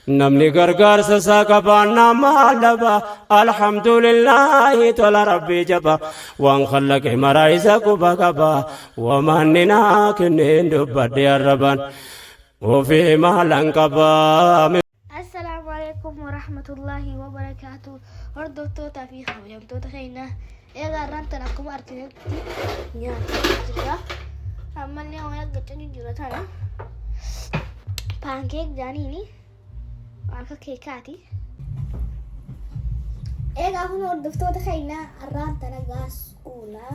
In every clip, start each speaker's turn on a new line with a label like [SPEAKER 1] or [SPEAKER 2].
[SPEAKER 1] نمني غرغر سساقبانا مالبا الحمد لله تولى ربي جبا وان خلق مرايزا قبا وماننا كنين دبا الربان وفي مالان قبا.
[SPEAKER 2] السلام عليكم ورحمة الله وبركاته. هردوتو تافي خوجمتو تخينا إذا رانت لكم أرتيتي يا جرا أما اليوم يقطعني جرا تانا pancake جانيني وعلى كيكاتي. إذا هون هردوتو تخينا رانت نجاس أولى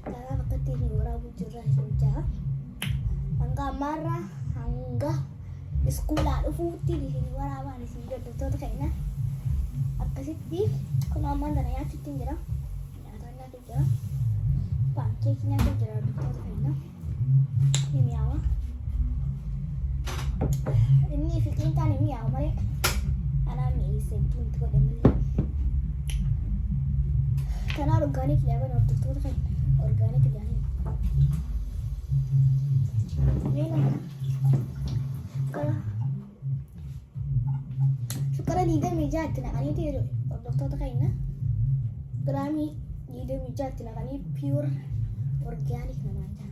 [SPEAKER 2] ترى بقتني ورا بجرا جرا أنجا مرة أنجا sekolah ada putih di sini warna di sini betul kayaknya apa sih di kalau aman dan ya cuci jerah ya tanya tuh jerah pancake-nya tuh jerah betul kayaknya ini apa ini bikin kan ini apa mereka karena mie segini tuh ada mie karena organik ya kan betul kayak organik jadi ini Sekarang leader meja tina kani tu doktor tak kaina. Kerami leader meja tina kani pure organic namanya.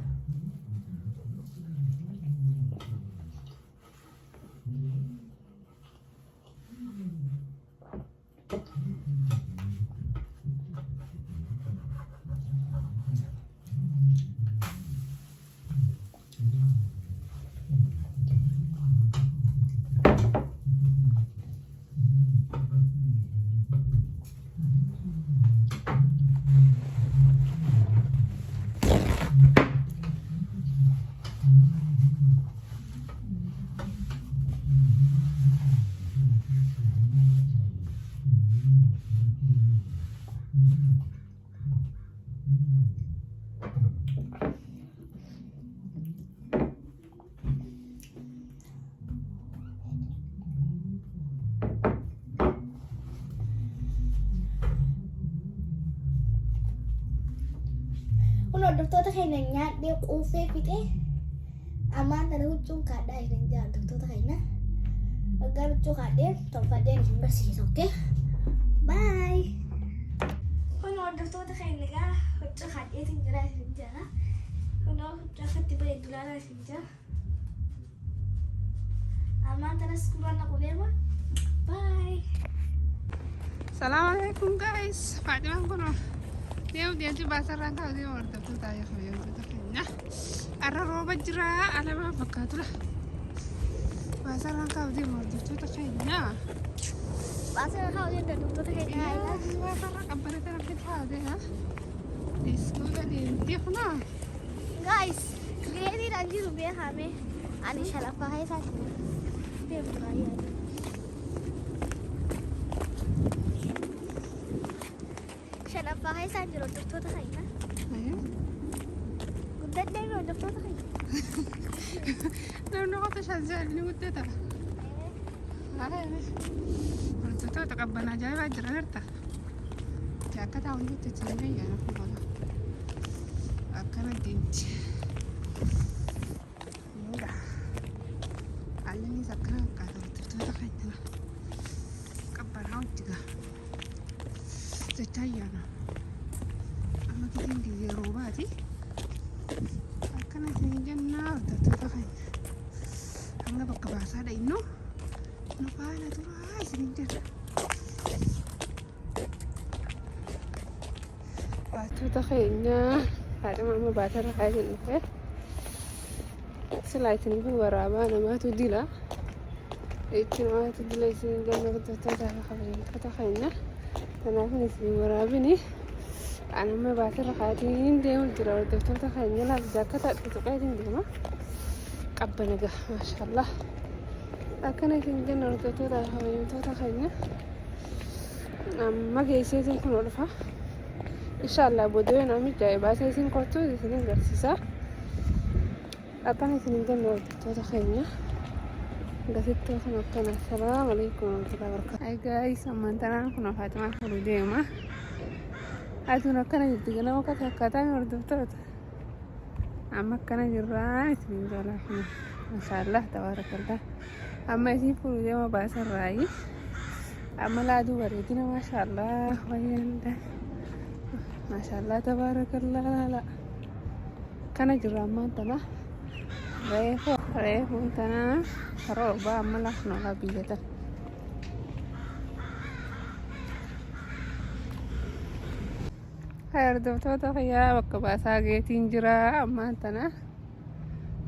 [SPEAKER 2] Doktor tak kena nyat dia ufe fit aman tak ada ujung kadai dan jalan doktor tak kena agar ujung kadai tempat dia ni bersih okey bye. Kalau doktor tak kena lega ujung kadai tinggal di jalan kalau ujung kadai tiba di jalan saja aman tak ada sekolah nak boleh mah bye.
[SPEAKER 3] Assalamualaikum guys, Fatimah kono. dia tu bahasa rangka dia orang tu tahu ya tu taknya. Arah roba jera, ala apa bekat lah. Bahasa rangka dia orang tu taknya.
[SPEAKER 2] Bahasa rangka dia tu taknya.
[SPEAKER 3] Bahasa rangka mereka kita ada ha. Di sekolah dia kena.
[SPEAKER 2] Guys, ini lagi rupiah kami. Ani salah pakai saja. Dia beraya. Kenapa hai saja lo doktor tak kena? Kudat deh lo doktor tak kena.
[SPEAKER 3] Lalu kau saja ni kudat tak? Ada ni. Doktor tak kaban aja wajar harta. Jaka tahu ni tu cina ya aku bola. Akan dinci. Muda. Alin ni sekarang kata doktor tak kena. Kabar awak juga. Setayana. Hindi robati kana sinjanna tatafai anga bakka basa da inno no fala to ai sinjanna batu takhayna hada ma bata rahayn fe سلعتني بالورابة ما تدلا ما تدلا sinjanna tatafai khabari takhayna تنافني في ورابني أنا ما بعترف حياتي ديم الجرا الدكتور تخيلني لا بذاك تقعدين ديما قبنا جه ما شاء الله لكن يمكن جنر الدكتور تخيلني ما جيسيت يكون ورفع إن شاء الله بدوين عمي جاي بس يسين كرتو يسين درسيسا لكن يمكن جنر الدكتور تخيلني قصدت تخنا كنا السلام عليكم ورحمة الله وبركاته. أي جايز أما ترى كنا فاطمة خلوديما أتونا كنا جدنا وقت كتامي وردفتوت أما كنا جرّان اسمين جالحنا ما شاء الله تبارك الله أما يسيبوا زي ما باس الرأي أما لا دو بريدنا ما شاء الله وين ما شاء الله تبارك الله. لا لا كان جرام تنا ريفو تنا روبا أما لا نولا بيجتا خير دوتو خيا وكباسا جيتين جرا أما تنا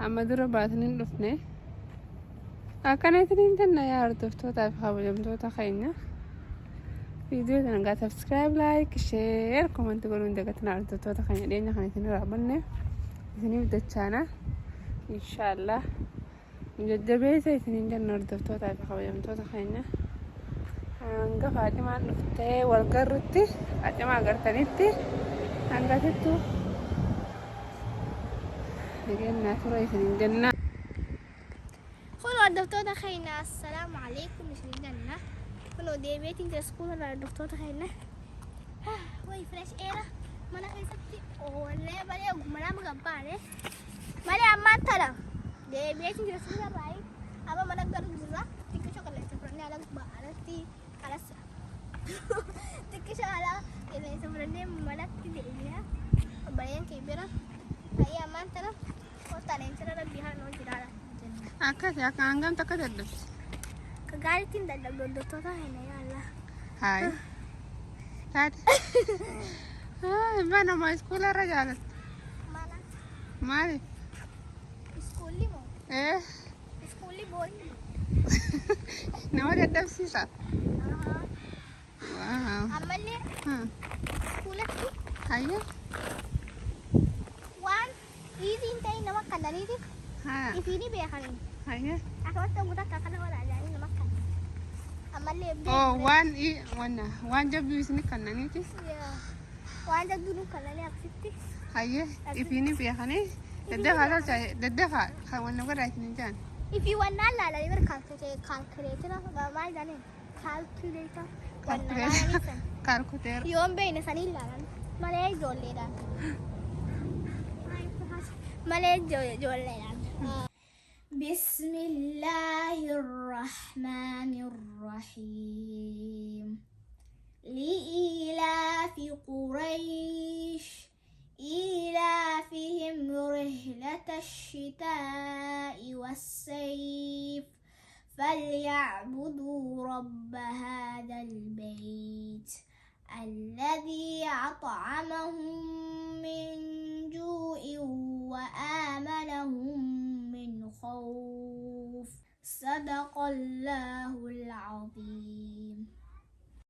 [SPEAKER 3] أما درا باتنين لفني أكنتنين تنا يا دوتو تاف خبرم خينا فيديو تنقى سبسكرايب لايك شير كومنت قولون دقتنا على دوتو خينا لأن خانتنا رابنا إثنين بدتشانا إن شاء الله مجد بيسا إثنين جنة دوتو تاف خبرم خينا أنقى فاطمة نفتي والقرتي فاطمة قرتنيتي أنقى تتو لقينا فرا إثنين جنة
[SPEAKER 2] خلوا الدكتور خينا السلام عليكم إثنين جنة خلوا دي بيتي تسكون على الدكتور خينا وي فريش إيرا mana keessatti oolee balee mana magabaale malee ammaan tana deebi'eetiin jira suura baay'ee amma mana galu jira xiqqisho qilleessa fudhannee ala ba'aratti alas xiqqisho ala qilleessa fudhannee manatti deebi'a baay'een kee bira baay'ee ammaan tana kotaaleen jira rabbii haa noo jiraadha.
[SPEAKER 3] Akkasi akka hangam takka dadhabsi?
[SPEAKER 2] Ka gaariitiin dadhabdu hordoftoota heena yaalla.
[SPEAKER 3] Hayi. Taate. Mana ma iskoola irra jaalatti?
[SPEAKER 2] Mana.
[SPEAKER 3] Maali?
[SPEAKER 2] Iskoolli moo? Iskoolli boonni.
[SPEAKER 3] Nama dadhabsiisa?
[SPEAKER 2] Ammallee iskoolatti
[SPEAKER 3] hayya
[SPEAKER 2] waan iiziin ta'e nama kannaniitiif ifiini beekanii.
[SPEAKER 3] hayya
[SPEAKER 2] Akkasumas guutaa akka kana walaajanii nama kan. Ammallee
[SPEAKER 3] waan jabbii isini kannaniiti?
[SPEAKER 2] waan jabbii kannanii akkasitti.
[SPEAKER 3] Hayya ifiini beekanii daddafa kan wanna godhaa isini jaan.
[SPEAKER 2] Ifii wannaan laalanii bira kaalkuleetira maal jedhanii kaalkuleetira wanna laalanii san.
[SPEAKER 3] Kaalkuleetira.
[SPEAKER 2] Yoon beekne sanii ilaalan malee ijoolleedhaan. malee ijoolleedhaan. بسم الله الرحمن الرحيم لإيلاف قريش إيلافهم رحلة الشتاء والصيف فليعبدوا رب هذا البيت الذي أطعمهم من جوع وآمنهم من خوف صدق الله العظيم.